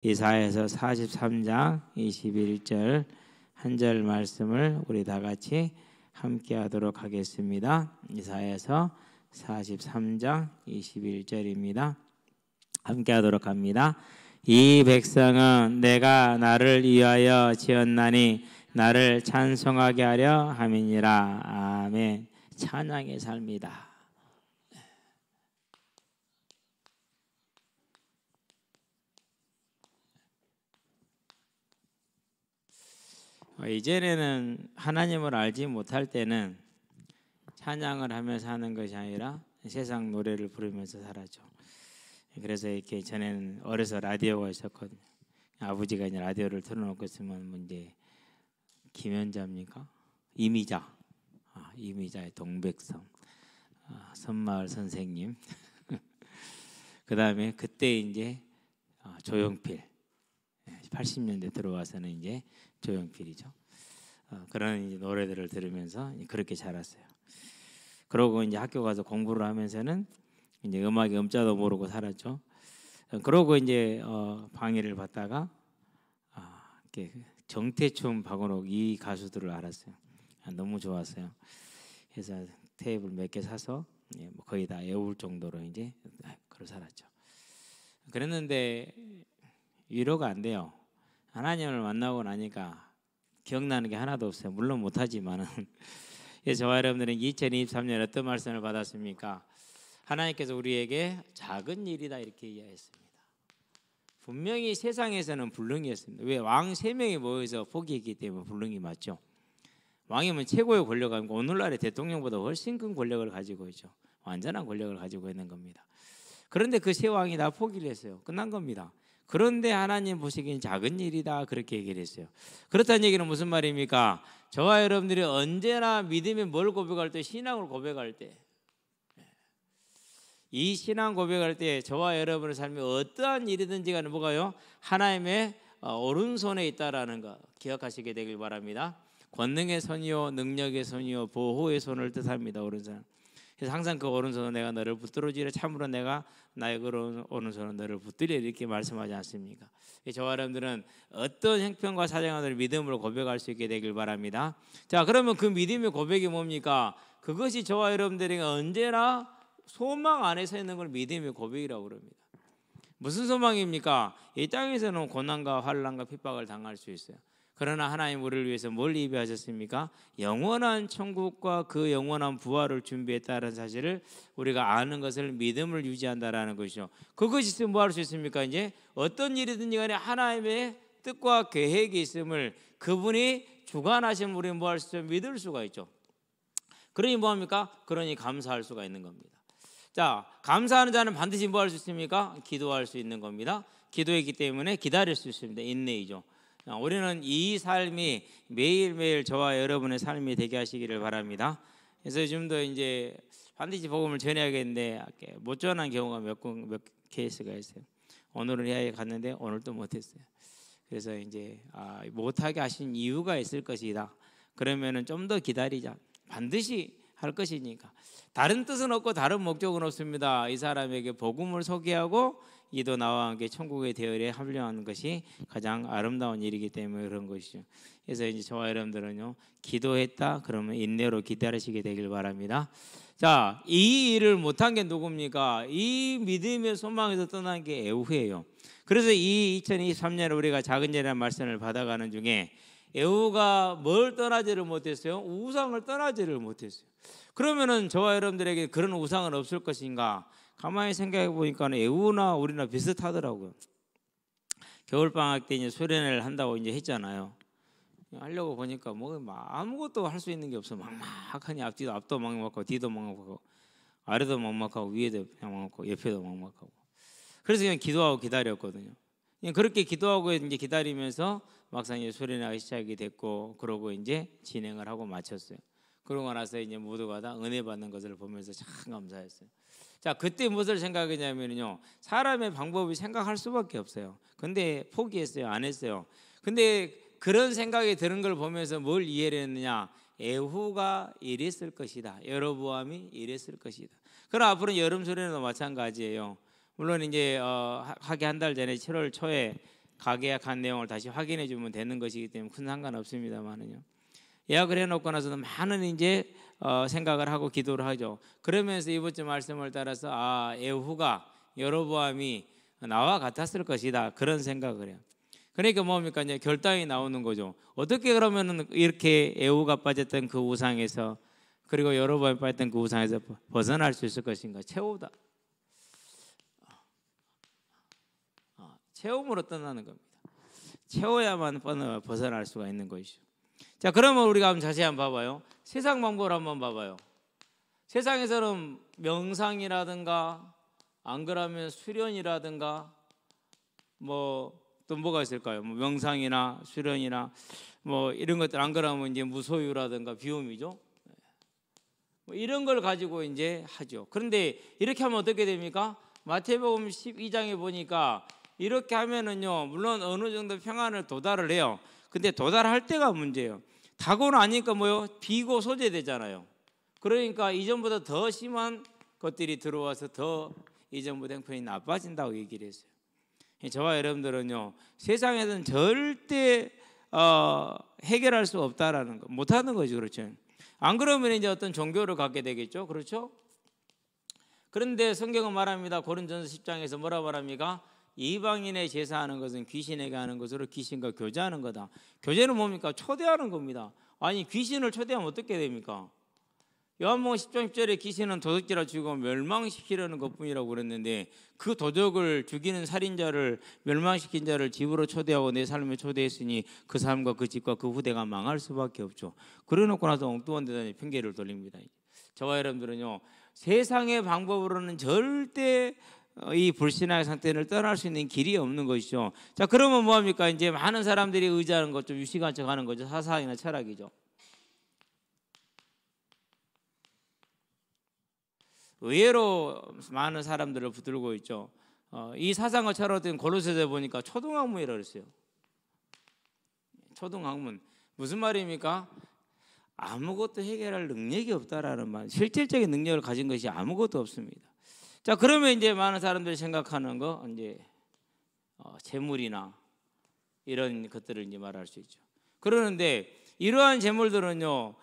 이사야서 43장 21절 한 절 말씀을 우리 다 같이 함께 하도록 하겠습니다. 이사야서 43장 21절입니다. 함께 하도록 합니다. 이 백성은 내가 나를 위하여 지었나니 나를 찬송하게 하려 함이니라. 아멘. 찬양의 삶이다. 이전에는 하나님을 알지 못할 때는 찬양을 하면서 하는 것이 아니라 세상 노래를 부르면서 살았죠. 그래서 이렇게 전에는 어려서 라디오가 있었거든요. 아버지가 이제 라디오를 틀어놓고 있으면 문제 김연자입니까? 이미자, 이미자의 동백섬, 선마을 선생님. 그 다음에 그때 이제 조용필, 80년대 들어와서는 이제 조용필이죠. 그런 이제 노래들을 들으면서 그렇게 자랐어요. 그러고 이제 학교 가서 공부를 하면서는 이제 음악의 음자도 모르고 살았죠. 그러고 이제 방해를 받다가 정태춘, 박원옥 이 가수들을 알았어요. 너무 좋았어요. 그래서 테이블 몇 개 사서 거의 다 외울 정도로 이제 그러 살았죠. 그랬는데 위로가 안 돼요. 하나님을 만나고 나니까 기억나는 게 하나도 없어요. 물론 못하지만은. 저와 여러분들은 2023년 어떤 말씀을 받았습니까? 하나님께서 우리에게 작은 일이다 이렇게 이야기했습니다. 분명히 세상에서는 불능이었습니다. 왜? 왕 3명이 모여서 포기했기 때문에 불능이 맞죠. 왕이면 최고의 권력을 가지고 오늘날의 대통령보다 훨씬 큰 권력을 가지고 있죠. 완전한 권력을 가지고 있는 겁니다. 그런데 그 세 왕이 다 포기를 했어요. 끝난 겁니다. 그런데 하나님 보시기엔 작은 일이다 그렇게 얘기를 했어요. 그렇다는 얘기는 무슨 말입니까? 저와 여러분들이 언제나 믿음이 뭘 고백할 때, 신앙을 고백할 때, 이 신앙 고백할 때 저와 여러분의 삶이 어떠한 일이든지 간에 뭐가요? 하나님의 오른손에 있다라는 거 기억하시게 되길 바랍니다. 권능의 손이요 능력의 손이요 보호의 손을 뜻합니다. 오른손. 그래서 항상 그 오른손은 내가 너를 붙들어주리라. 참으로 내가 나의 오른손은 너를 붙들리라 이렇게 말씀하지 않습니까? 저와 여러분들은 어떤 형편과 사정을 믿음으로 고백할 수 있게 되길 바랍니다. 자, 그러면 그 믿음의 고백이 뭡니까? 그것이 저와 여러분들에게 언제나 소망 안에 서 있는 걸 믿음의 고백이라고 그럽니다. 무슨 소망입니까? 이 땅에서는 고난과 환난과 핍박을 당할 수 있어요. 그러나 하나님 우리를 위해서 뭘 예비하셨습니까? 영원한 천국과 그 영원한 부활을 준비했다는 사실을 우리가 아는 것을 믿음을 유지한다라는 것이죠. 그것이 있으면 뭐 할 수 있습니까? 이제 어떤 일이든지 간에 하나님의 뜻과 계획이 있음을 그분이 주관하시면 우리는 뭐 할 수 있어요? 믿을 수가 있죠. 그러니 뭐합니까? 그러니 감사할 수가 있는 겁니다. 자, 감사하는 자는 반드시 뭐 할 수 있습니까? 기도할 수 있는 겁니다. 기도했기 때문에 기다릴 수 있습니다. 인내이죠. 우리는 이 삶이 매일매일 저와 여러분의 삶이 되게 하시기를 바랍니다. 그래서 요즘도 이제 반드시 복음을 전해야겠는데 못 전한 경우가 몇 케이스가 있어요. 오늘은 해야 갔는데 오늘도 못했어요. 그래서 이제 못하게 하신 이유가 있을 것이다. 그러면은 좀 더 기다리자. 반드시 할 것이니까. 다른 뜻은 없고 다른 목적은 없습니다. 이 사람에게 복음을 소개하고 이도 나와 함께 천국의 대열에 합류하는 것이 가장 아름다운 일이기 때문에 그런 것이죠. 그래서 이제 저와 여러분들은요, 기도했다 그러면 인내로 기다리시게 되길 바랍니다. 자, 이 일을 못한 게 누굽니까? 이 믿음의 소망에서 떠난 게 에후예요. 그래서 이 2023년에 우리가 작은 일이라는 말씀을 받아가는 중에 에후가 뭘 떠나지를 못했어요? 우상을 떠나지를 못했어요. 그러면은 저와 여러분들에게 그런 우상은 없을 것인가? 가만히 생각해 보니까 에후나 우리나 비슷하더라고요. 겨울방학 때 이제 수련회를 한다고 이제 했잖아요. 하려고 보니까 뭐 아무것도 할 수 있는 게 없어. 막막하니 앞도 막막하고 뒤도 막막하고 아래도 막막하고 위에도 막막하고 옆에도 막막하고. 그래서 그냥 기도하고 기다렸거든요. 그냥 그렇게 기도하고 이제 기다리면서 막상 이제 수련회가 시작이 됐고 그러고 이제 진행을 하고 마쳤어요. 그러고 나서 이제 모두가 다 은혜 받는 것을 보면서 참 감사했어요. 자, 그때 무엇을 생각했냐면요, 사람의 방법이 생각할 수밖에 없어요. 근데 포기했어요. 안 했어요. 근데 그런 생각이 드는 걸 보면서 뭘 이해를 했느냐? 에후가 이랬을 것이다. 여로보암이 이랬을 것이다. 그럼 앞으로 여름 수련회도 마찬가지예요. 물론 이제 하기 한 달 전에 7월 초에 가계약한 내용을 다시 확인해 주면 되는 것이기 때문에 큰 상관없습니다만은요. 예약을 해놓고 나서는 많은 이제 생각을 하고 기도를 하죠. 그러면서 이번 주 말씀을 따라서 에후가 여로보암이 나와 같았을 것이다 그런 생각을 해요. 그러니까 뭡니까 이제 결단이 나오는 거죠. 어떻게 그러면은 이렇게 에후가 빠졌던 그 우상에서 그리고 여로보암이 빠졌던 그 우상에서 벗어날 수 있을 것인가? 채움으로 떠나는 겁니다. 채워야만 벗어날 수가 있는 것이죠. 자, 그러면 우리가 한번 자세히 한번 봐봐요. 세상 방법을 한번 봐봐요. 세상에서는 명상이라든가 안 그러면 수련이라든가 또 뭐가 있을까요? 명상이나 수련이나 이런 것들 안 그러면 이제 무소유라든가 비움이죠. 이런 걸 가지고 이제 하죠. 그런데 이렇게 하면 어떻게 됩니까? 마태복음 12장에 보니까 이렇게 하면은요, 물론 어느 정도 평안을 도달을 해요. 근데 도달할 때가 문제예요. 다고 나니까 비고 소재되잖아요. 그러니까 이전보다 더 심한 것들이 들어와서 더 이전보다 형편이 나빠진다고 얘기를 했어요. 저와 여러분들은요, 세상에서는 절대 해결할 수 없다라는 거, 못하는 거죠, 그렇죠? 안 그러면 이제 어떤 종교를 갖게 되겠죠, 그렇죠? 그런데 성경은 말합니다. 고린도전서 10장에서 뭐라 말합니까? 이방인의 제사하는 것은 귀신에게 하는 것으로 귀신과 교제하는 거다. 교제는 뭡니까? 초대하는 겁니다. 아니 귀신을 초대하면 어떻게 됩니까? 요한복음 10장 10절에 귀신은 도둑질하고 죽이고 멸망시키려는 것뿐이라고 그랬는데 그 도둑을 죽이는 살인자를 멸망시킨 자를 집으로 초대하고 내 삶에 초대했으니 그 삶과 그 집과 그 후대가 망할 수밖에 없죠. 그래놓고 나서 엉뚱한 데다 핑계를 돌립니다. 저와 여러분들은요, 세상의 방법으로는 절대 이 불신앙의 상태를 떠날 수 있는 길이 없는 것이죠. 자, 그러면 뭐합니까? 이제 많은 사람들이 의지하는 것 좀 유식한 척 하는 거죠. 사상이나 철학이죠. 의외로 많은 사람들을 붙들고 있죠. 이 사상과 철학은 골로새서에 보니까 초등학문이라고 그랬어요. 초등학문 무슨 말입니까? 아무것도 해결할 능력이 없다라는 말. 실질적인 능력을 가진 것이 아무것도 없습니다. 자, 그러면 이제 많은 사람들이 생각하는 거 이제 재물이나 이런 것들을 이제 말할 수 있죠. 그러는데 이러한 재물들은요,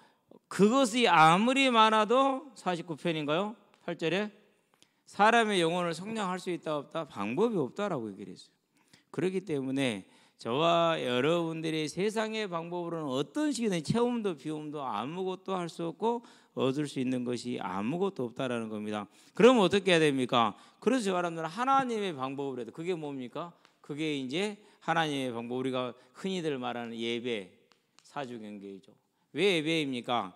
그것이 아무리 많아도 49편인가요? 8절에 사람의 영혼을 성량할 수 있다 없다? 방법이 없다라고 얘기를 했어요. 그렇기 때문에 저와 여러분들이 세상의 방법으로는 어떤 식이든 체험도 비움도 아무것도 할 수 없고 얻을 수 있는 것이 아무것도 없다라는 겁니다. 그러면 어떻게 해야 됩니까? 그래서 저와 여러분들은 하나님의 방법으로 해도 그게 뭡니까? 그게 이제 하나님의 방법, 우리가 흔히들 말하는 예배, 사주경계이죠. 왜 예배입니까?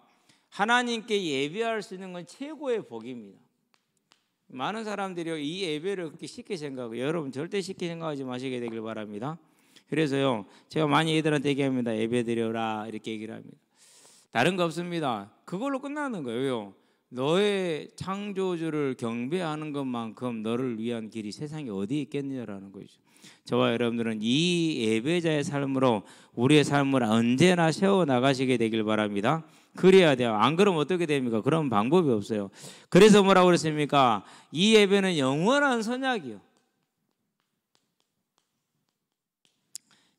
하나님께 예배할 수 있는 건 최고의 복입니다. 많은 사람들이 이 예배를 그렇게 쉽게 생각하고, 여러분 절대 쉽게 생각하지 마시게 되길 바랍니다. 그래서요, 제가 많이 애들한테 얘기합니다. 예배 드려라 이렇게 얘기를 합니다. 다른 거 없습니다. 그걸로 끝나는 거예요. 너의 창조주를 경배하는 것만큼 너를 위한 길이 세상에 어디 있겠느냐라는 거죠. 저와 여러분들은 이 예배자의 삶으로 우리의 삶을 언제나 세워나가시게 되길 바랍니다. 그래야 돼요. 안 그러면 어떻게 됩니까? 그런 방법이 없어요. 그래서 뭐라고 그랬습니까? 이 예배는 영원한 선약이요.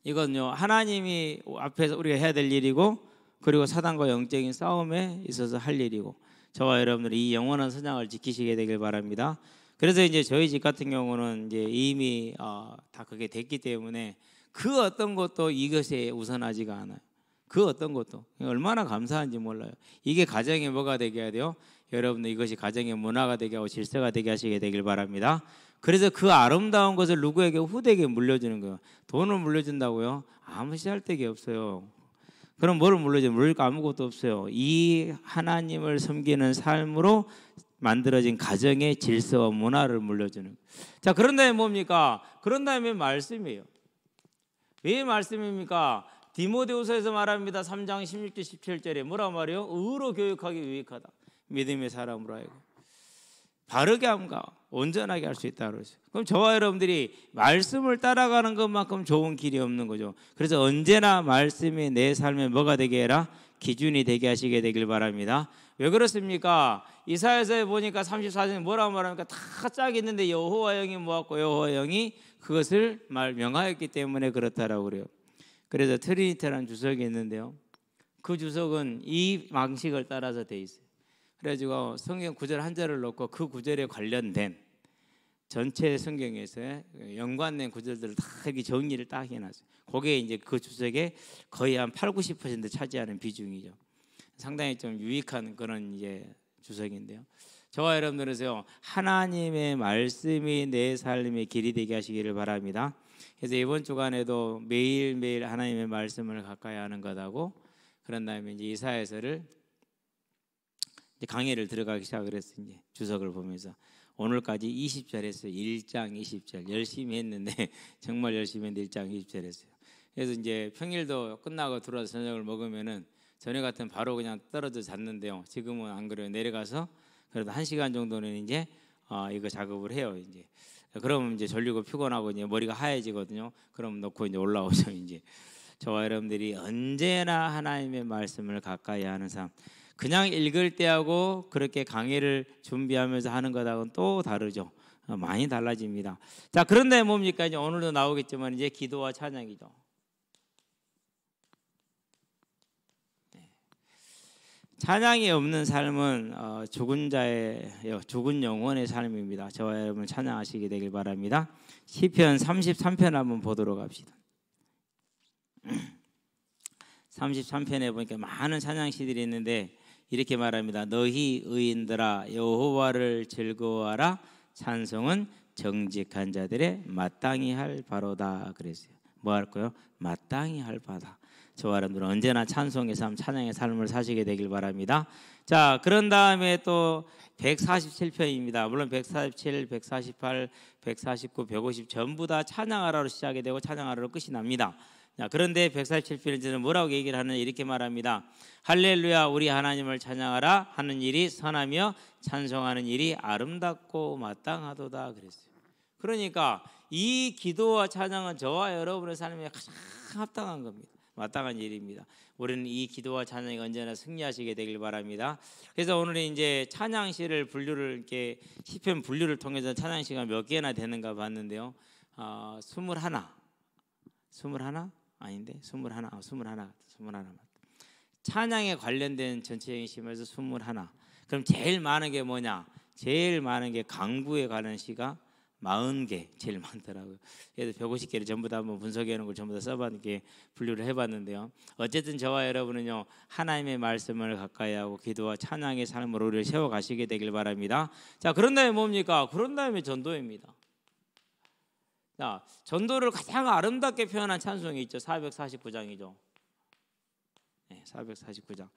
이건요, 하나님이 앞에서 우리가 해야 될 일이고, 그리고 사단과 영적인 싸움에 있어서 할 일이고, 저와 여러분들이 이 영원한 선약을 지키시게 되길 바랍니다. 그래서 이제 저희 집 같은 경우는 이제 이미 다 그게 됐기 때문에 그 어떤 것도 이것에 우선하지가 않아요. 그 어떤 것도 얼마나 감사한지 몰라요. 이게 가정에 뭐가 되게 해야 돼요? 여러분들 이것이 가정의 문화가 되게 하고 질서가 되게 하시게 되길 바랍니다. 그래서 그 아름다운 것을 누구에게? 후대에게 물려주는 거예요. 돈을 물려준다고요? 아무 시할데기 없어요. 그럼 뭐를 물려줘요? 물릴 거 아무것도 없어요. 이 하나님을 섬기는 삶으로 만들어진 가정의 질서와 문화를 물려주는 거예요. 자, 그런 다음에 뭡니까? 그런 다음에 말씀이에요. 왜 말씀입니까? 디모데후서에서 말합니다. 3장 16절 17절에 뭐라 말해요? 의로 교육하기 유익하다. 믿음의 사람으로 하여금. 바르게 함과 온전하게 할 수 있다고 그랬어요. 그럼 저와 여러분들이 말씀을 따라가는 것만큼 좋은 길이 없는 거죠. 그래서 언제나 말씀이 내 삶에 뭐가 되게 해라? 기준이 되게 하시게 되길 바랍니다. 왜 그렇습니까? 이사야서에 보니까 34장에 뭐라고 말합니까? 다 짝이 있는데 여호와 영이 모았고 여호와 영이 그것을 명하였기 때문에 그렇다라고 그래요. 그래서 트리니티라는 주석이 있는데요, 그 주석은 이 방식을 따라서 돼 있어요. 그래가지고 성경 구절 한 절을 놓고 그 구절에 관련된 전체 성경에서 연관된 구절들을 다 이렇게 정리를 딱 해놨어요. 그게 이제 그 주석에 거의 한 80-90% 차지하는 비중이죠. 상당히 좀 유익한 그런 이제 주석인데요. 저와 여러분들은요, 하나님의 말씀이 내 삶의 길이 되게 하시기를 바랍니다. 그래서 이번 주간에도 매일매일 하나님의 말씀을 가까이 하는 것하고, 그런 다음에 이제 이사야서를 강의를 들어가기 시작을 했어요. 이제 주석을 보면서 오늘까지 20절 했어요. 1장 20절 열심히 했는데 정말 열심히 했는데 1장 20절 했어요. 그래서 이제 평일도 끝나고 들어와서 저녁을 먹으면은 저녁 같은 바로 그냥 떨어져 잤는데요. 지금은 안 그래요. 내려가서 그래도 1시간 정도는 이제 이거 작업을 해요. 이제 그러면 이제 졸리고 피곤하고 이제 머리가 하얘지거든요. 그럼 놓고 이제 올라오죠. 이제 저와 여러분들이 언제나 하나님의 말씀을 가까이 하는 삶, 그냥 읽을 때하고 그렇게 강의를 준비하면서 하는 것하고는 또 다르죠. 많이 달라집니다. 자, 그런데 뭡니까? 이제 오늘도 나오겠지만 이제 기도와 찬양이죠. 찬양이 없는 삶은 죽은 영혼의 삶입니다. 저와 여러분 찬양하시게 되길 바랍니다. 시편 33편 한번 보도록 합시다. 33편에 보니까 많은 찬양시들이 있는데 이렇게 말합니다. 너희 의인들아 여호와를 즐거워하라. 찬송은 정직한 자들의 마땅히 할 바로다 그랬어요. 뭐 할 거요? 마땅히 할 바다. 저와 여러분들은 언제나 찬송의 삶, 찬양의 삶을 사시게 되길 바랍니다. 자, 그런 다음에 또 147편입니다. 물론 147, 148, 149, 150 전부 다 찬양하라로 시작이 되고 찬양하라로 끝이 납니다. 자, 그런데 147편에서는 뭐라고 얘기를 하느냐 이렇게 말합니다. 할렐루야 우리 하나님을 찬양하라. 하는 일이 선하며 찬송하는 일이 아름답고 마땅하도다 그랬어요. 그러니까 이 기도와 찬양은 저와 여러분의 삶에 가장 합당한 겁니다. 마땅한 일입니다. 우리는 이 기도와 찬양이 언제나 승리하시게 되길 바랍니다. 그래서 오늘은 이제 찬양시를 분류를 이렇게 시편 분류를 통해서 찬양시가 몇 개나 되는가 봤는데요. 21 아닌데 21 찬양에 관련된 전체적인 시면서 21. 그럼 제일 많은 게 뭐냐? 제일 많은 게 강구에 관한 시가 40개 제일 많더라고요. 그래서 150개를 전부 다 한번 분석해 놓은 걸 전부 다 써봤는데 분류를 해봤는데요. 어쨌든 저와 여러분은요 하나님의 말씀을 가까이 하고 기도와 찬양의 삶으로 우리를 세워가시게 되길 바랍니다. 자, 그런 다음에 뭡니까? 그런 다음에 전도입니다. 자, 전도를 가장 아름답게 표현한 찬송이 있죠. 449장이죠. 네, 449장.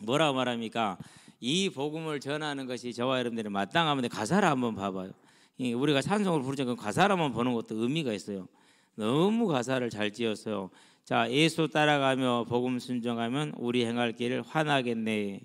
뭐라고 말합니까? 이 복음을 전하는 것이 저와 여러분들이 마땅하면 가사를 한번 봐봐요. 우리가 찬송을 부르자 그 가사를 한번 보는 것도 의미가 있어요. 너무 가사를 잘 지었어요. 자, 예수 따라가며 복음 순종하면 우리 행할 길을 환하겠네.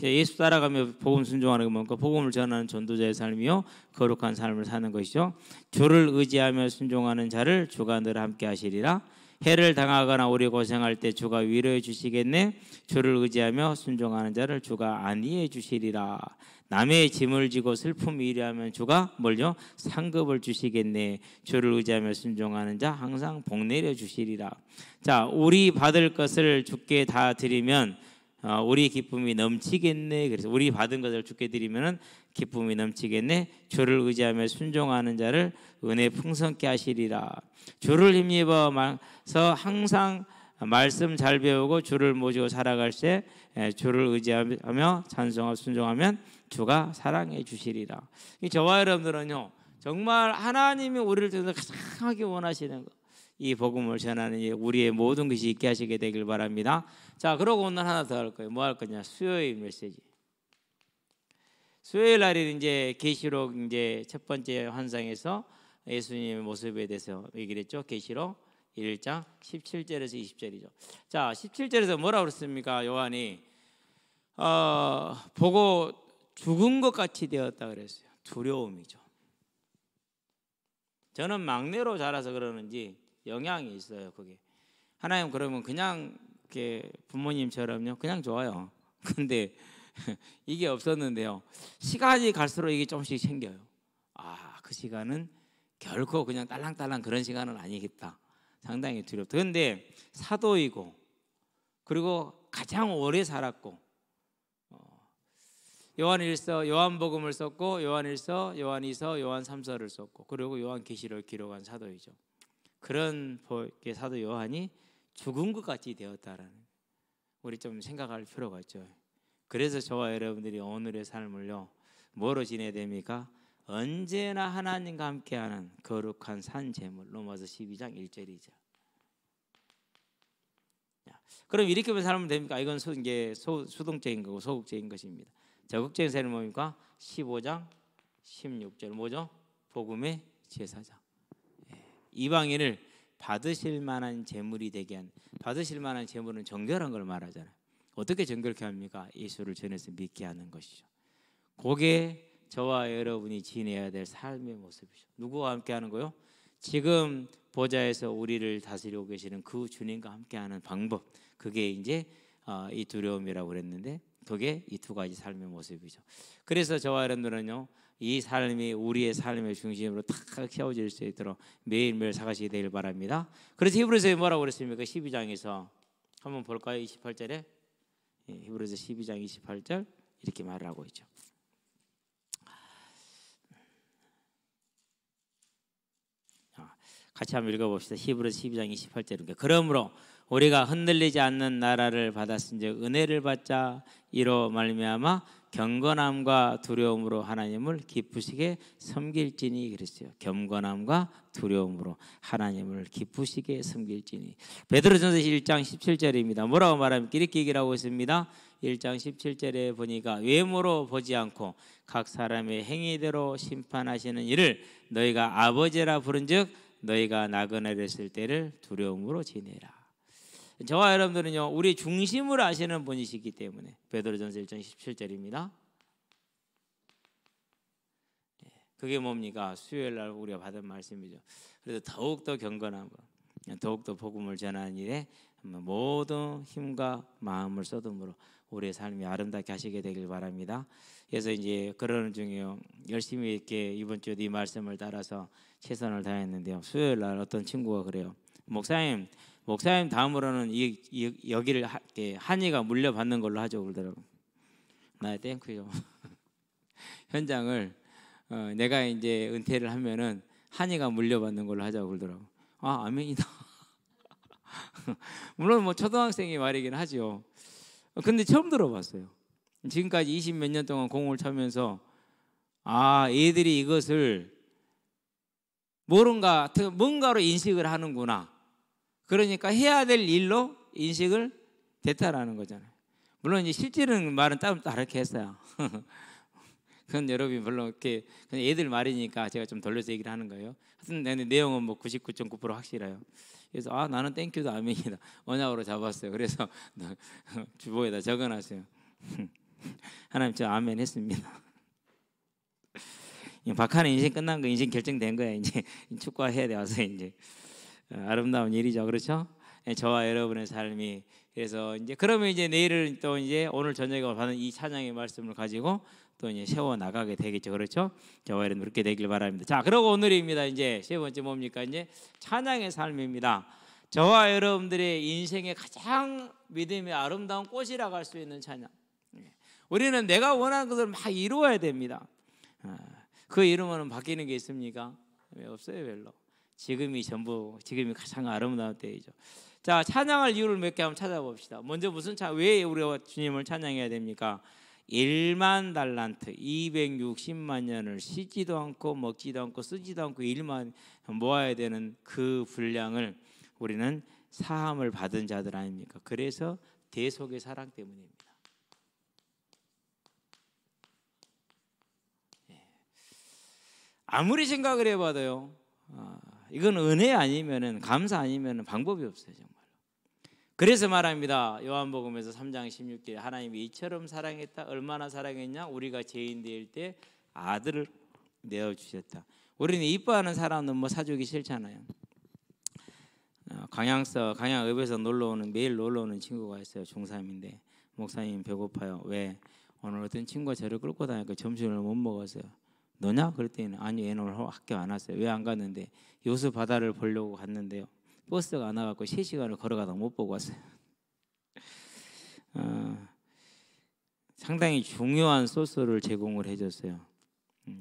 예수 따라가며 복음 순종하는 건 뭔가? 복음을 전하는 전도자의 삶이요 거룩한 삶을 사는 것이죠. 주를 의지하며 순종하는 자를 주가 늘 함께 하시리라. 해를 당하거나 오래 고생할 때 주가 위로해 주시겠네. 주를 의지하며 순종하는 자를 주가 안위해 주시리라. 남의 짐을 지고 슬픔이 일하면 주가 뭘요? 상급을 주시겠네. 주를 의지하며 순종하는 자 항상 복 내려 주시리라. 자, 우리 받을 것을 주께 다 드리면 우리 기쁨이 넘치겠네. 그래서 우리 받은 것을 주께 드리면 기쁨이 넘치겠네. 주를 의지하며 순종하는 자를 은혜 풍성케 하시리라. 주를 힘입어서 항상 말씀 잘 배우고 주를 모시고 살아갈 때 주를 의지하며 찬송하고 순종하면 주가 사랑해 주시리라. 저와 여러분들은요 정말 하나님이 우리를 통해서 가장 하기 원하시는 것, 이 복음을 전하는 우리의 모든 것이 있게 하시게 되길 바랍니다. 자, 그러고 오늘 하나 더 할 거예요. 뭐 할 거냐? 수요일 메시지. 수요일 날이 이제 계시록 이제 첫 번째 환상에서 예수님의 모습에 대해서 얘기를 했죠. 계시록 1장 17절에서 20절이죠. 자, 17절에서 뭐라고 그랬습니까? 요한이 보고 죽은 것 같이 되었다 그랬어요. 두려움이죠. 저는 막내로 자라서 그러는지 영향이 있어요. 그게 하나님 그러면 그냥 이렇게 부모님처럼요 그냥 좋아요. 근데 이게 없었는데요. 시간이 갈수록 이게 조금씩 생겨요. 그 시간은 결코 그냥 딸랑딸랑 그런 시간은 아니겠다. 상당히 두렵다. 그런데 사도이고 그리고 가장 오래 살았고 요한일서, 요한복음을 썼고 요한일서, 요한이서, 요한3서를 썼고 그리고 요한계시록을 기록한 사도이죠. 그런 사도 요한이 죽은 것 같이 되었다라는 우리 좀 생각할 필요가 있죠. 그래서 저와 여러분들이 오늘의 삶을요 뭐로 지내야 됩니까? 언제나 하나님과 함께하는 거룩한 산 제물. 로마서 12장 1절이죠. 그럼 이렇게만 살면 됩니까? 이건 이게 수동적인 거고 소극적인 것입니다. 적극적인 삶은 뭡니까? 15장 16절 뭐죠? 복음의 제사장. 이방인을 받으실 만한 제물이 되게 한. 받으실 만한 제물은 정결한 걸 말하잖아요. 어떻게 정결케 합니까? 예수를 전해서 믿게 하는 것이죠. 그게 저와 여러분이 지내야 될 삶의 모습이죠. 누구와 함께 하는 거요? 지금 보좌에서 우리를 다스리고 계시는 그 주님과 함께하는 방법. 그게 이제 이 두려움이라고 그랬는데 그게 이 두 가지 삶의 모습이죠. 그래서 저와 여러분들은요 이 삶이 우리의 삶의 중심으로 탁 세워질 수 있도록 매일매일 살아가시게 되길 바랍니다. 그래서 히브리서에 뭐라고 그랬습니까? 12장에서 한번 볼까요? 28절에 히브리서 12장 28절 이렇게 말을 하고 있죠. 같이 한번 읽어봅시다. 히브리서 12장 28절입니다. 그러므로 우리가 흔들리지 않는 나라를 받았은즉 은혜를 받자 이로 말미암아 경건함과 두려움으로 하나님을 기쁘시게 섬길지니 그랬어요. 경건함과 두려움으로 하나님을 기쁘시게 섬길지니. 베드로전서 1장 17절입니다. 뭐라고 말합니까? 이렇게 얘기를 하고 있습니다. 1장 17절에 보니까 외모로 보지 않고 각 사람의 행위대로 심판하시는 이를 너희가 아버지라 부른즉 너희가 나그네를 했을 때를 두려움으로 지내라. 저와 여러분들은요 우리 중심을 아시는 분이시기 때문에 베드로전서 1장 17절입니다. 그게 뭡니까? 수요일날 우리가 받은 말씀이죠. 그래서 더욱더 경건하고 더욱더 복음을 전하는 일에 모든 힘과 마음을 쏟음으로 우리의 삶이 아름답게 하시게 되길 바랍니다. 그래서 이제 그러는 중에요 열심히 이렇게 이번 주에도 이 말씀을 따라서 최선을 다했는데요. 수요일날 어떤 친구가 그래요. 목사님 다음으로는 여기를 한이가 물려받는 걸로 하죠 그러더라고요. 나 땡큐요. 현장을 내가 이제 은퇴를 하면은 한이가 물려받는 걸로 하자고 그러더라고요. 아멘이다. 물론 뭐 초등학생이 말이긴 하죠. 근데 처음 들어봤어요. 지금까지 20 몇 년 동안 공을 차면서 애들이 이것을 뭔가로 인식을 하는구나. 그러니까 해야 될 일로 인식을 됐다라는 거잖아요. 물론 이제 실제는 말은 따로 다르게 했어요. 그건 여러분이 별로 이렇게 그냥 애들 말이니까 제가 좀 돌려서 얘기를 하는 거예요. 하여튼 내용은 뭐 99.9% 확실해요. 그래서 나는 땡큐도 아멘이다. 언약으로 잡았어요. 그래서 주보에다 적어놨어요. 하나님 저 아멘 했습니다. 박하는 인생 끝난 거 인생 결정된 거야. 이제 축구해야 돼 와서 이제 아름다운 일이죠. 그렇죠? 저와 여러분의 삶이 그래서 이제 그러면 이제 내일은 또 이제 오늘 저녁에 받은 이 찬양의 말씀을 가지고 또 이제 세워 나가게 되겠죠. 그렇죠? 저와 여러분 그렇게 되길 바랍니다. 자, 그리고 오늘입니다. 이제 세 번째 뭡니까? 이제 찬양의 삶입니다. 저와 여러분들의 인생의 가장 믿음의 아름다운 꽃이라고 할 수 있는 찬양. 우리는 내가 원하는 것을 막 이루어야 됩니다. 그 이루면 바뀌는 게 있습니까? 없어요, 별로. 지금이 가장 아름다운 때이죠. 자, 찬양할 이유를 몇 개 한번 찾아봅시다. 먼저 왜 우리가 주님을 찬양해야 됩니까? 1만 달란트 260만 년을 쉬지도 않고 먹지도 않고 쓰지도 않고 일만 모아야 되는 그 분량을 우리는 사함을 받은 자들 아닙니까? 그래서 대속의 사랑 때문입니다. 아무리 생각을 해봐도요 이건 은혜 아니면은 감사 아니면은 방법이 없어요. 정말로. 그래서 말합니다. 요한복음에서 3장 16절에 하나님이 이처럼 사랑했다. 얼마나 사랑했냐? 우리가 죄인 될 때 아들을 내어주셨다. 우리는 이뻐하는 사람은 뭐 사주기 싫잖아요. 광양읍에서 매일 놀러오는 친구가 있어요. 중3인데 목사님 배고파요. 왜? 오늘 어떤 친구가 저를 끌고 다니니까 점심을 못 먹었어요. 너냐? 그랬더니 아니 얘는 오늘 학교 안 왔어요. 왜 안 갔는데 요수 바다를 보려고 갔는데요. 버스가 안 와갖고 3시간을 걸어가다 못 보고 왔어요. 상당히 중요한 소스를 제공을 해줬어요.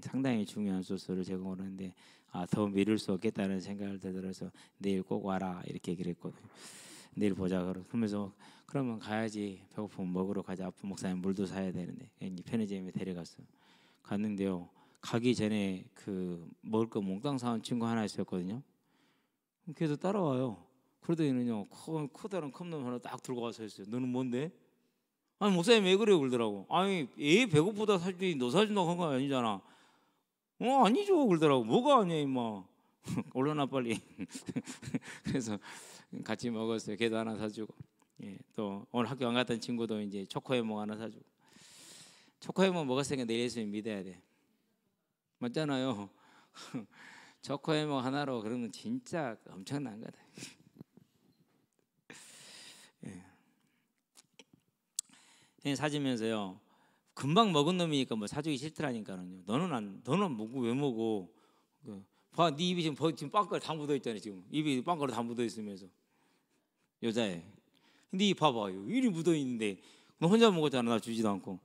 상당히 중요한 소스를 제공을 했는데 더 미룰 수 없겠다는 생각을 들어서 내일 꼭 와라 이렇게 얘기를 했거든요. 내일 보자 그러면서 그러면 가야지. 배고프면 먹으러 가자. 아픈 목사님 물도 사야 되는데 편의점에 데려갔어요. 갔는데요. 가기 전에 그 먹을 거 몽땅 사온 친구 하나 있었거든요. 걔도 따라와요. 그러더니요 커다란 컵라면 하나 딱 들고 와서 했어요. 너는 뭔데? 아니 목사님 왜 그래요? 그러더라고. 아니 얘 배고프다 사주지 너 사준다고 한 거 아니잖아. 아니죠. 그러더라고. 뭐가 아니야 임마. 올라나 빨리. 그래서 같이 먹었어요. 걔도 하나 사주고. 예, 또 오늘 학교 안 갔던 친구도 이제 초코해몽 하나 사주고. 초코해몽 먹었으니까 내일 예수님 믿어야 돼. 맞잖아요. 초코해몽 하나로 그러면 진짜 엄청난 거다. 예. 사주면서요. 금방 먹은 놈이니까 뭐 사주기 싫더라니까요. 너는 먹고 왜 먹어? 봐, 네 입이 지금 빵가루 다 묻어 있잖아요. 지금 입이 빵가루 다 묻어 있으면서 여자애. 근데 이 봐봐요. 일이 묻어 있는데 너 혼자 먹었잖아. 나 주지도 않고.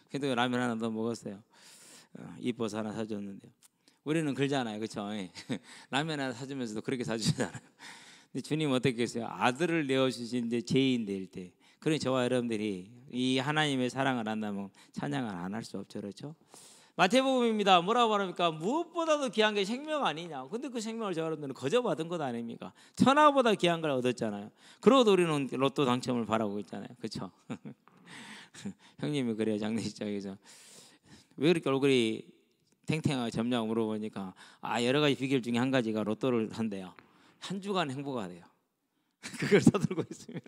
그래도 라면 하나 더 먹었어요. 이뻐서 하나 사줬는데요. 우리는 그러잖아요, 그렇죠? 라면 하나 사주면서도 그렇게 사주잖아요. 근데 주님 어떻게 했어요? 아들을 내어주신 이제 죄인 될 때. 그러니 저와 여러분들이 이 하나님의 사랑을 안다면 찬양을 안 할 수 없죠, 그렇죠? 마태복음입니다. 뭐라고 말합니까? 무엇보다도 귀한 게 생명 아니냐. 근데 그 생명을 저와 여러분들은 거저받은 것 아닙니까? 천하보다 귀한 걸 얻었잖아요. 그러고도 우리는 로또 당첨을 바라고 있잖아요, 그렇죠? 형님이 그래요. 장례식장에서 왜 그렇게 얼굴이 탱탱하게 젊냐고 물어보니까 여러 가지 비결 중에 한 가지가 로또를 한대요. 한 주간 행복하대요. 그걸 서들고 있으면.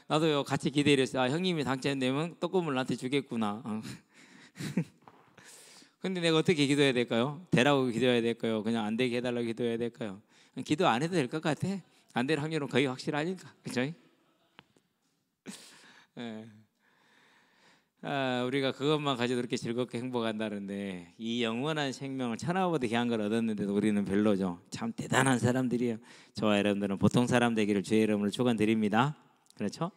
나도요 같이 기대를 했어요. 형님이 당첨되면 떡국물 나한테 주겠구나. 근데 내가 어떻게 기도해야 될까요? 되라고 기도해야 될까요? 그냥 안 되게 해달라고 기도해야 될까요? 기도 안 해도 될 것 같아. 안 될 확률은 거의 확실하니까, 그렇죠? 우리가 그것만 가지고 그렇게 즐겁게 행복한다는데 이 영원한 생명을 천하보다 귀한 걸 얻었는데도 우리는 별로죠. 참 대단한 사람들이에요. 저와 여러분들은 보통 사람 되기를 주의 이름으로 축원드립니다. 그렇죠?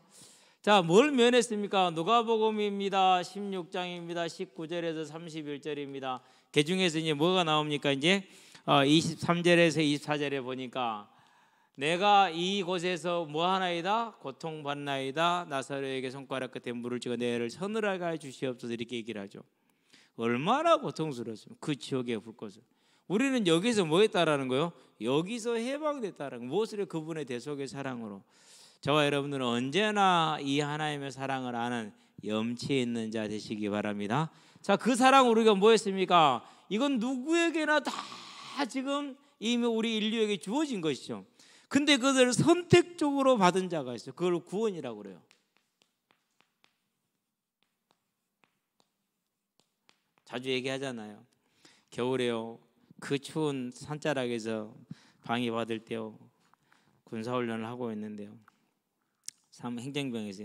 자, 뭘 면했습니까? 누가복음입니다. 16장입니다. 19절에서 31절입니다. 그 중에서 이제 뭐가 나옵니까? 이제 23절에서 24절에 보니까 내가 이곳에서 뭐하나이다? 고통받나이다. 나사로에게 손가락 끝에 물을 찍어 내 애를 서늘하게 해 주시옵소서 이렇게 얘기를 하죠. 얼마나 고통스러웠습니까? 그 지옥의 불꽃을. 우리는 여기서 뭐 했다라는 거요? 여기서 해방됐다라는 거. 무엇을 그분의 대속의 사랑으로. 저와 여러분들은 언제나 이 하나님의 사랑을 아는 염치 있는 자 되시기 바랍니다. 자, 그 사랑 우리가 뭐 했습니까? 이건 누구에게나 다 지금 이미 우리 인류에게 주어진 것이죠. 근데 그들을 선택적으로 받은 자가 있어요. 그걸 구원이라고 그래요. 자주 얘기하잖아요. 겨울에요. 그 추운 산자락에서 방위 받을 때요. 군사훈련을 하고 있는데요. 행정병에서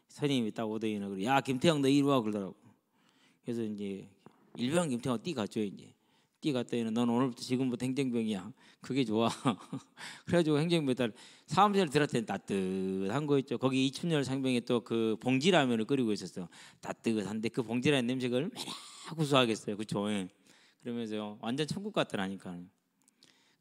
선임이 딱 오더니 그래. 야 김태형 너 이리 와 그러더라고. 그래서 이제 일병 김태형 뛰갔죠 이제. 뛰갔더니 넌 오늘부터 지금부터 행정병이야. 그게 좋아. 그래가지고 행정병 딸 사무실 들어갔더니 따뜻한 거 있죠. 거기 이춘열 상병이 또 그 봉지라면을 끓이고 있었어. 따뜻한데 그 봉지라면 냄새가 얼마나 구수하겠어요, 그렇죠? 그러면서 완전 천국 같더라니까.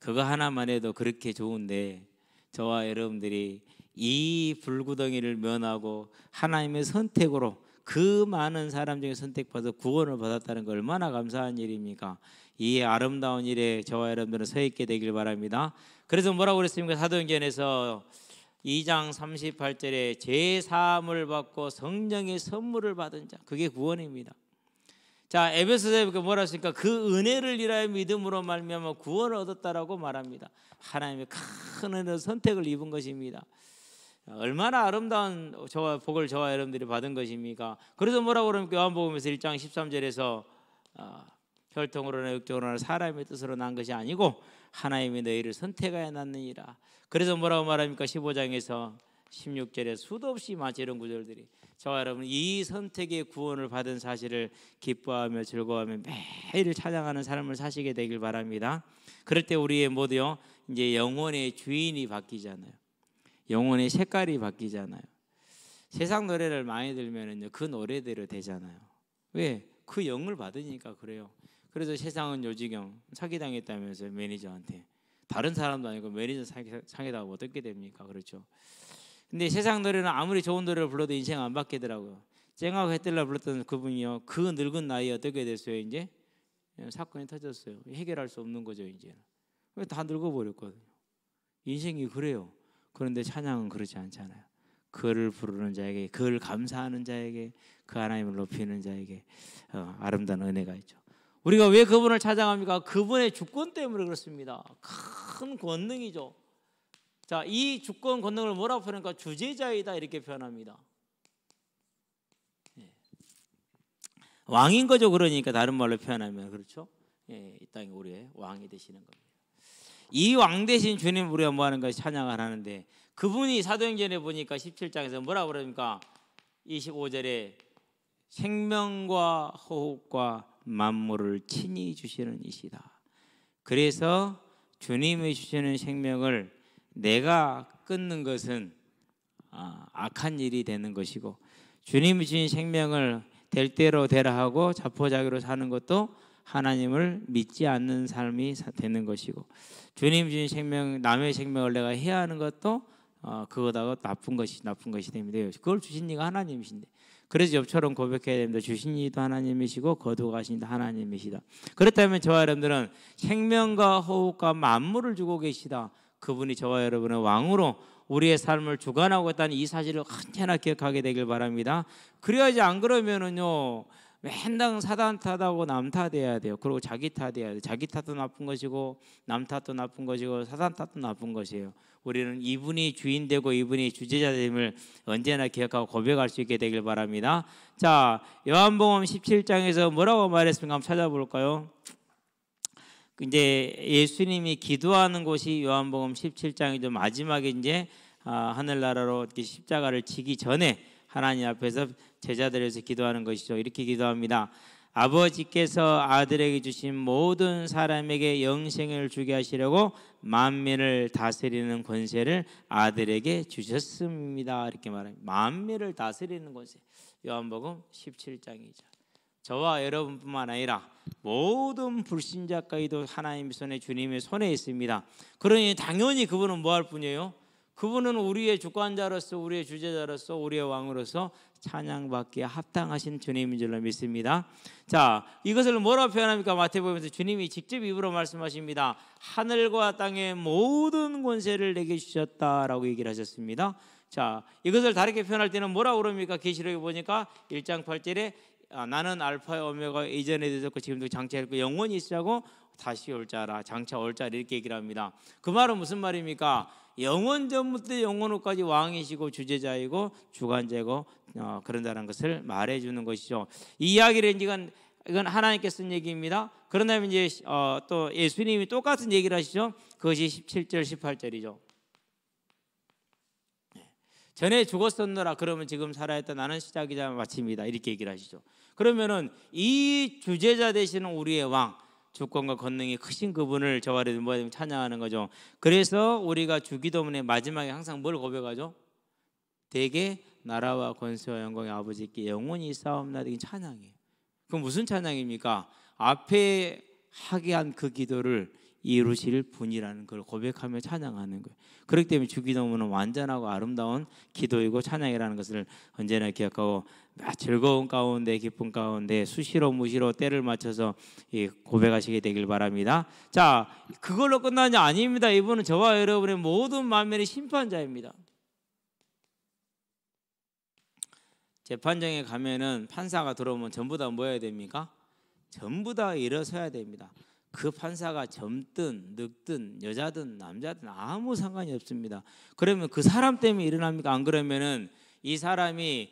그거 하나만 해도 그렇게 좋은데 저와 여러분들이 이 불구덩이를 면하고 하나님의 선택으로 그 많은 사람 중에 선택받아 구원을 받았다는 거 얼마나 감사한 일입니까? 이 아름다운 일에 저와 여러분들은 서 있게 되길 바랍니다. 그래서 뭐라고 그랬습니까? 사도행전에서 2장 38절에 제 사함을 받고 성령의 선물을 받은 자, 그게 구원입니다. 자, 에베소서에 뭐라 했습니까? 그 은혜를 인하여 믿음으로 말미암아 구원을 얻었다라고 말합니다. 하나님의 큰 은혜로 선택을 입은 것입니다. 얼마나 아름다운 복을 저와 여러분들이 받은 것입니까? 그래서 뭐라고 그럽니까? 요한복음에서 1장 13절에서 혈통으로나 육적으로나 사람의 뜻으로 난 것이 아니고 하나님이 너희를 선택하여 났느니라. 그래서 뭐라고 말합니까? 15장에서 16절에 수도 없이 많지 이런 구절들이. 저와 여러분 이 선택의 구원을 받은 사실을 기뻐하며 즐거워하며 매일 찬양하는 삶을 사시게 되길 바랍니다. 그럴 때 우리의 모두요 이제 영혼의 주인이 바뀌잖아요. 영혼의 색깔이 바뀌잖아요. 세상 노래를 많이 들면은요 그 노래대로 되잖아요. 왜? 그 영을 받으니까 그래요. 그래서 세상은 요지경 사기당했다면서요 매니저한테. 다른 사람도 아니고 매니저 사기당하고 어떻게 됩니까? 그렇죠. 근데 세상 노래는 아무리 좋은 노래를 불러도 인생 안 바뀌더라고요. 쨍하고 해뜰라 불렀던 그분이요 그 늙은 나이에 어떻게 됐어요? 이제 사건이 터졌어요. 해결할 수 없는 거죠. 이제 왜 다 늙어버렸거든요. 인생이 그래요. 그런데 찬양은 그렇지 않잖아요. 그를 부르는 자에게, 그를 감사하는 자에게, 그 하나님을 높이는 자에게 아름다운 은혜가 있죠. 우리가 왜 그분을 찬양합니까? 그분의 주권 때문에 그렇습니다. 큰 권능이죠. 자, 이 주권 권능을 뭐라고 표현하니까 주제자이다 이렇게 표현합니다. 왕인 거죠. 그러니까 다른 말로 표현하면 그렇죠. 이 땅에 우리의 왕이 되시는 겁니다. 이 왕 대신 주님 우리가 뭐 하는 것이 찬양을 하는데 그분이 사도행전에 보니까 17장에서 뭐라고 그럽니까? 25절에 생명과 호흡과 만물을 친히 주시는 이시다. 그래서 주님이 주시는 생명을 내가 끊는 것은 악한 일이 되는 것이고 주님이 주신 생명을 될 대로 되라 하고 자포자기로 사는 것도 하나님을 믿지 않는 삶이 되는 것이고 주님 주신 생명 남의 생명을 내가 해야 하는 것도 그거다가 나쁜 것이 됩니다. 그걸 주신 이가 하나님이신데 그래서 옆처럼 고백해야 됩니다. 주신 이도 하나님이시고 거두가신 이도 하나님이시다. 그렇다면 저와 여러분들은 생명과 호흡과 만물을 주고 계시다. 그분이 저와 여러분의 왕으로 우리의 삶을 주관하고 있다는 이 사실을 언제나 기억하게 되길 바랍니다. 그래야지 안 그러면은요 맨날 사단 탓하고 남 탓해야 돼요. 그리고 자기 탓해야 돼요. 자기 탓도 나쁜 것이고 남 탓도 나쁜 것이고 사단 탓도 나쁜 것이에요. 우리는 이분이 주인 되고 이분이 주제자 됨을 언제나 기억하고 고백할 수 있게 되길 바랍니다. 자, 요한복음 17장에서 뭐라고 말했습니까? 한번 찾아볼까요? 이제 예수님이 기도하는 곳이 요한복음 17장이죠. 마지막에 이제 하늘나라로 이렇게 십자가를 지기 전에 하나님 앞에서 제자들에서 기도하는 것이죠. 이렇게 기도합니다. 아버지께서 아들에게 주신 모든 사람에게 영생을 주게 하시려고 만민을 다스리는 권세를 아들에게 주셨습니다. 이렇게 말합니다. 만민을 다스리는 권세. 요한복음 17장이죠. 저와 여러분뿐만 아니라 모든 불신자까지도 하나님의 손에 주님의 손에 있습니다. 그러니 당연히 그분은 뭐 할 뿐이에요? 그분은 우리의 주권자로서 우리의 주제자로서 우리의 왕으로서 찬양받기에 합당하신 주님인 줄로 믿습니다. 자, 이것을 뭐라고 표현합니까? 마태복음에서 주님이 직접 입으로 말씀하십니다. 하늘과 땅의 모든 권세를 내게 주셨다라고 얘기를 하셨습니다. 자, 이것을 다르게 표현할 때는 뭐라고 그럽니까? 계시록에 보니까 1장 8절에 나는 알파와 오메가 이전에도 있었고 지금도 장차 있고 영원히 있으라고 다시 올 자라 장차 올 자라 이렇게 얘기를 합니다. 그 말은 무슨 말입니까? 영원 전부터 영원 후까지 왕이시고 주제자이고 주관자이고 그런다는 것을 말해주는 것이죠. 이 이야기를 이건 하나님께 쓴 얘기입니다. 그러나 이제 또 예수님이 똑같은 얘기를 하시죠. 그것이 17절 18절이죠. 전에 죽었었노라 그러면 지금 살아있다 나는 시작이자 마침이다 이렇게 얘기를 하시죠. 그러면은 이 주제자 되시는 우리의 왕 주권과 권능이 크신 그분을 저와 여러분 찬양하는 거죠. 그래서 우리가 주기도문의 마지막에 항상 뭘 고백하죠? 대개 나라와 권세와 영광의 아버지께 영원히 있사옵나이다. 이게 찬양이에요. 그럼 무슨 찬양입니까? 앞에 하게 한 그 기도를 이루실 분이라는 걸 고백하며 찬양하는 거예요. 그렇기 때문에 주기도문은 완전하고 아름다운 기도이고 찬양이라는 것을 언제나 기억하고 즐거운 가운데 기쁨 가운데 수시로 무시로 때를 맞춰서 고백하시게 되길 바랍니다. 자, 그걸로 끝나는 게 아닙니다. 이분은 저와 여러분의 모든 만면의 심판자입니다. 재판정에 가면은 판사가 들어오면 전부 다 뭐 해야 됩니까? 전부 다 일어서야 됩니다. 그 판사가 젊든 늙든 여자든 남자든 아무 상관이 없습니다. 그러면 그 사람 때문에 일어납니까? 안 그러면은 이 사람이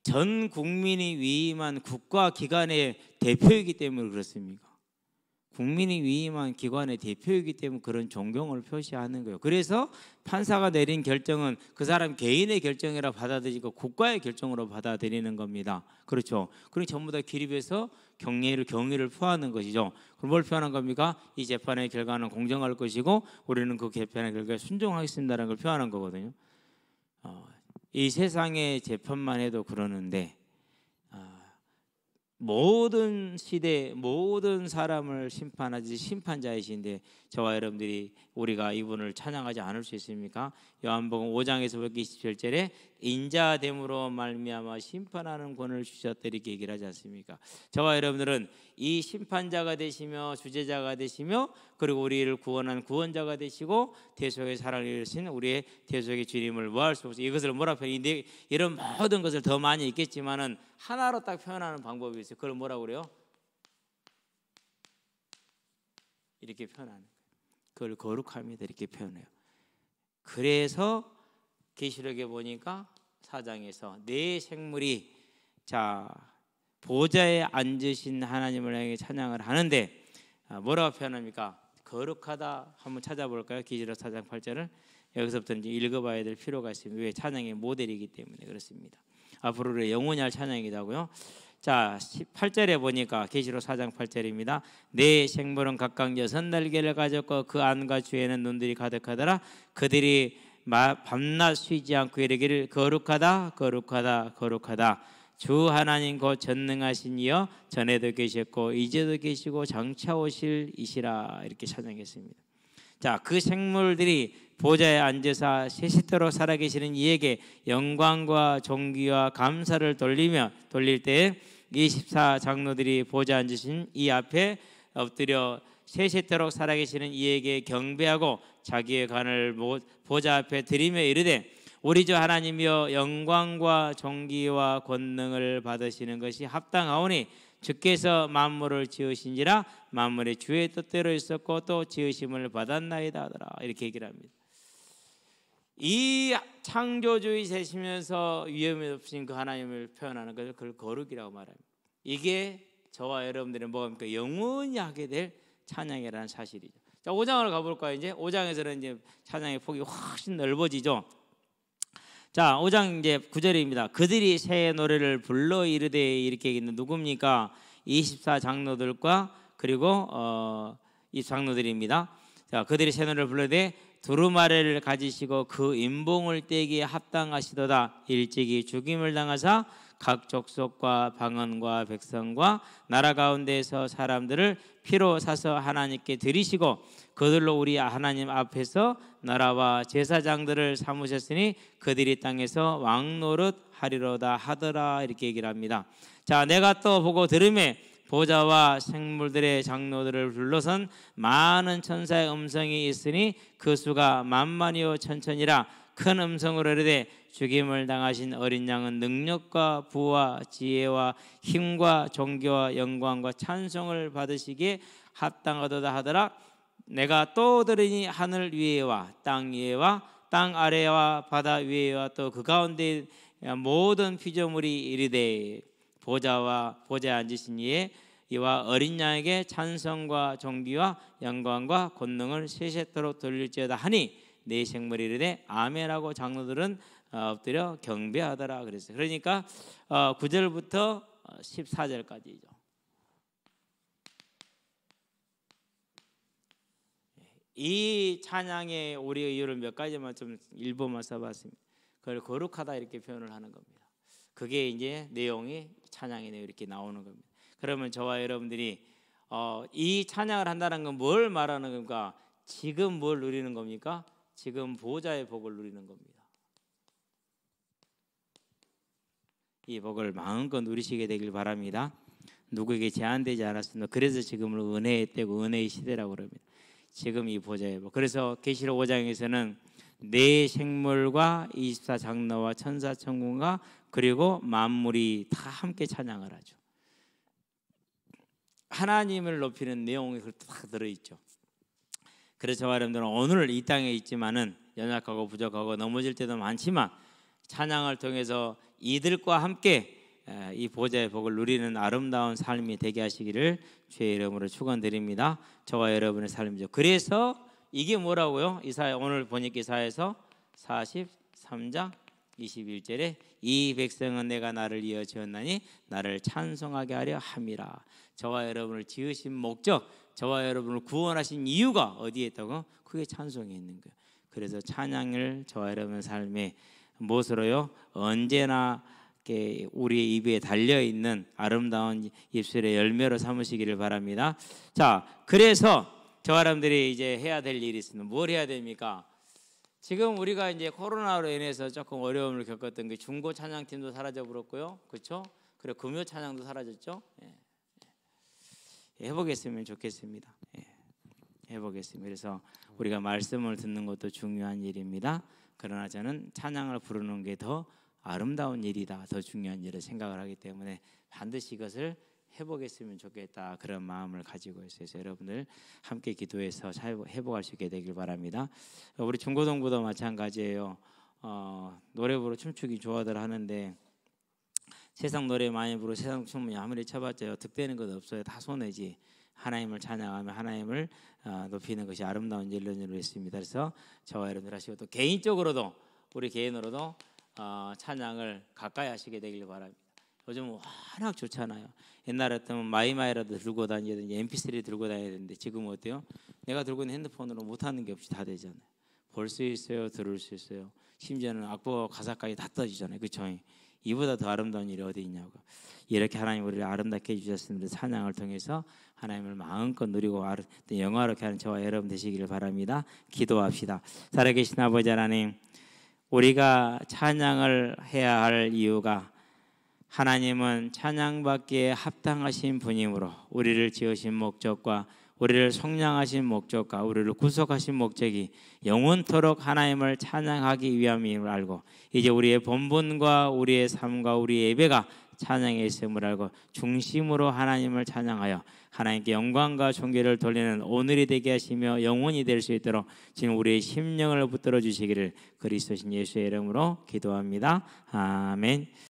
전 국민이 위임한 국가기관의 대표이기 때문에 그렇습니까? 국민이 위임한 기관의 대표이기 때문에 그런 존경을 표시하는 거예요. 그래서 판사가 내린 결정은 그 사람 개인의 결정이라 받아들이고 국가의 결정으로 받아들이는 겁니다. 그렇죠? 그럼 전부 다 기립해서 경의를 표하는 것이죠. 그럼 뭘 표하는 겁니까? 이 재판의 결과는 공정할 것이고 우리는 그 재판의 결과에 순종하겠습니다라는 걸 표하는 거거든요. 이 세상의 재판만 해도 그러는데 모든 시대 모든 사람을 심판하지 심판자이신데 저와 여러분들이 우리가 이분을 찬양하지 않을 수 있습니까? 요한복음 5장에서 27절에 인자됨으로 말미암아 심판하는 권을 주셨다 이렇게 얘기를 하지 않습니까? 저와 여러분들은 이 심판자가 되시며 주제자가 되시며 그리고 우리를 구원한 구원자가 되시고 대속의 사랑을 이루신 우리의 대속의 주님을 뭐할 수 없어요. 이것을 뭐라 표현해? 이런 모든 것을 더 많이 있겠지만은 하나로 딱 표현하는 방법이 있어요. 그걸 뭐라고 그래요? 이렇게 표현하는 거예요. 그걸 거룩합니다. 이렇게 표현해요. 그래서 계시록에 보니까 4장에서 네 생물이 자 보좌에 앉으신 하나님을 향해 찬양을 하는데 뭐라고 표현합니까? 거룩하다. 한번 찾아볼까요? 계시록 4장 8절을 여기서부터 이제 읽어봐야 될 필요가 있습니다. 왜? 찬양의 모델이기 때문에 그렇습니다. 앞으로 영원히 할 찬양이라고요. 자 18절에 보니까 계시록 4장 8절입니다. 네 생물은 각각 6날개를 가졌고 그 안과 주에는 눈들이 가득하더라. 그들이 밤낮 쉬지 않고 이르기를 거룩하다 거룩하다 거룩하다 주 하나님 곧 전능하신 이여 전에도 계셨고 이제도 계시고 장차 오실 이시라 이렇게 찬양했습니다. 자, 그 생물들이 보좌에 앉으사 세시도록 살아계시는 이에게 영광과 존귀와 감사를 돌릴 때에 24장로들이 보좌에 앉으신 이 앞에 엎드려 세시도록 살아계시는 이에게 경배하고 자기의 관을 보좌 앞에 드리며 이르되 우리 주 하나님이여 영광과 존귀와 권능을 받으시는 것이 합당하오니 주께서 만물을 지으신지라 만물의 주의 뜻대로 있었고 또 지으심을 받았나이다 하더라 이렇게 얘기를 합니다. 이 창조주의 되시면서 위험이 없으신 그 하나님을 표현하는 것을 그걸 거룩이라고 말합니다. 이게 저와 여러분들의 뭐입니까? 영원히 하게 될 찬양이라는 사실이죠. 자, 5장을 가볼까요? 이제 5장에서는 이제 찬양의 폭이 훨씬 넓어지죠. 자, 5장 이제 9절입니다. 그들이 새 노래를 불러 이르되 이렇게 얘기는 누굽니까? 24장로들과 그리고 이 장로들입니다. 자, 그들이 새 노래를 불러되 두루마리를 가지시고 그 인봉을 떼기에 합당하시도다. 일찍이 죽임을 당하사 각 족속과 방언과 백성과 나라 가운데에서 사람들을 피로 사서 하나님께 드리시고 그들로 우리 하나님 앞에서 나라와 제사장들을 삼으셨으니 그들이 땅에서 왕노릇 하리로다 하더라 이렇게 얘기를 합니다. 자, 내가 또 보고 들음에 보좌와 생물들의 장로들을 불러선 많은 천사의 음성이 있으니 그 수가 만만이요 천천이라 큰 음성으로 이르되 죽임을 당하신 어린 양은 능력과 부와 지혜와 힘과 존귀와 영광과 찬송을 받으시기에 합당하도다 하더라. 내가 또 들으니 하늘 위에와 땅 위에와 땅 아래와 바다 위에와 또 그 가운데 모든 피조물이 이르되 보좌에 앉으신 이와 어린 양에게 찬송과 존귀와 영광과 권능을 세세토록 돌릴지어다 하니 네 생물이 이르되 아멘하고 장로들은 엎드려 경배하더라 그랬어요. 그러니까 9절부터 14절까지죠. 이 찬양의 우리의 이유를 몇 가지만 좀 일부만 써봤습니다. 그걸 거룩하다 이렇게 표현을 하는 겁니다. 그게 이제 내용이 찬양의 내용 이렇게 나오는 겁니다. 그러면 저와 여러분들이 이 찬양을 한다는 건 뭘 말하는 겁니까? 지금 뭘 누리는 겁니까? 지금 보좌의 복을 누리는 겁니다. 이 복을 마음껏 누리시게 되길 바랍니다. 누구에게 제한되지 않았습니다. 그래서 지금은 은혜의 때고 은혜의 시대라고 그럽니다. 지금 이 보좌의 복. 그래서 계시록 5장에서는 네 생물과 24장로와 천사천군과 그리고 만물이 다 함께 찬양을 하죠. 하나님을 높이는 내용이 다 들어있죠. 그래서 저와 여러분들은 오늘 이 땅에 있지만은 연약하고 부족하고 넘어질 때도 많지만 찬양을 통해서 이들과 함께 이 보좌의 복을 누리는 아름다운 삶이 되게 하시기를 주의 이름으로 축원드립니다. 저와 여러분의 삶이죠. 그래서 이게 뭐라고요? 이사야 오늘 보니까 이사야에서 43장 21절에 이 백성은 내가 나를 이어 지었나니 나를 찬송하게 하려 함이라. 저와 여러분을 지으신 목적, 저와 여러분을 구원하신 이유가 어디에 있다고? 그게 찬송에 있는 거예요. 그래서 찬양을 저와 여러분의 삶에 무엇으로요? 언제나 우리의 입에 달려있는 아름다운 입술의 열매로 삼으시기를 바랍니다. 자, 그래서 저와 여러분들이 이제 해야 될 일이 있습니다. 뭘 해야 됩니까? 지금 우리가 이제 코로나로 인해서 조금 어려움을 겪었던 게 중고 찬양팀도 사라져 버렸고요, 그렇죠? 그리고 금요 찬양도 사라졌죠. 해보겠으면 좋겠습니다. 해보겠습니다. 그래서 우리가 말씀을 듣는 것도 중요한 일입니다. 그러나 저는 찬양을 부르는 게 더 아름다운 일이다, 더 중요한 일을 생각을 하기 때문에 반드시 이것을 해보겠으면 좋겠다, 그런 마음을 가지고 있어요. 여러분들 함께 기도해서 회복할 수 있게 되길 바랍니다. 우리 중고등부도 마찬가지예요. 노래 부르고 춤추기 좋아들 하는데 세상 노래 많이 부르고 세상 춤은 아무리 쳐봤자 득되는 것 없어요. 다 손해지. 하나님을 찬양하며 하나님을 높이는 것이 아름다운 일로 있습니다. 그래서 저와 여러분들 하시고 또 개인적으로도 우리 개인으로도 찬양을 가까이 하시게 되길 바랍니다. 요즘 워낙 좋잖아요. 옛날에 같으면 마이마이라도 들고 다니든지 mp3 들고 다녀야 되는데 지금 어때요? 내가 들고 있는 핸드폰으로 못하는 게 없이 다 되잖아요. 볼 수 있어요, 들을 수 있어요. 심지어는 악보 가사까지 다 떠지잖아요. 그렇죠? 이보다 더 아름다운 일이 어디 있냐고. 이렇게 하나님 우리를 아름답게 해주셨습니다. 찬양을 통해서 하나님을 마음껏 누리고 영화롭게 하는 저와 여러분 되시기를 바랍니다. 기도합시다. 살아계신 아버지 하나님, 우리가 찬양을 해야 할 이유가 하나님은 찬양받기에 합당하신 분이므로 우리를 지으신 목적과 우리를 속량하신 목적과 우리를 구속하신 목적이 영원토록 하나님을 찬양하기 위함임을 알고 이제 우리의 본분과 우리의 삶과 우리의 예배가 찬양에 있음을 알고 중심으로 하나님을 찬양하여 하나님께 영광과 존귀를 돌리는 오늘이 되게 하시며 영원히 될 수 있도록 지금 우리의 심령을 붙들어 주시기를 그리스도신 예수의 이름으로 기도합니다. 아멘.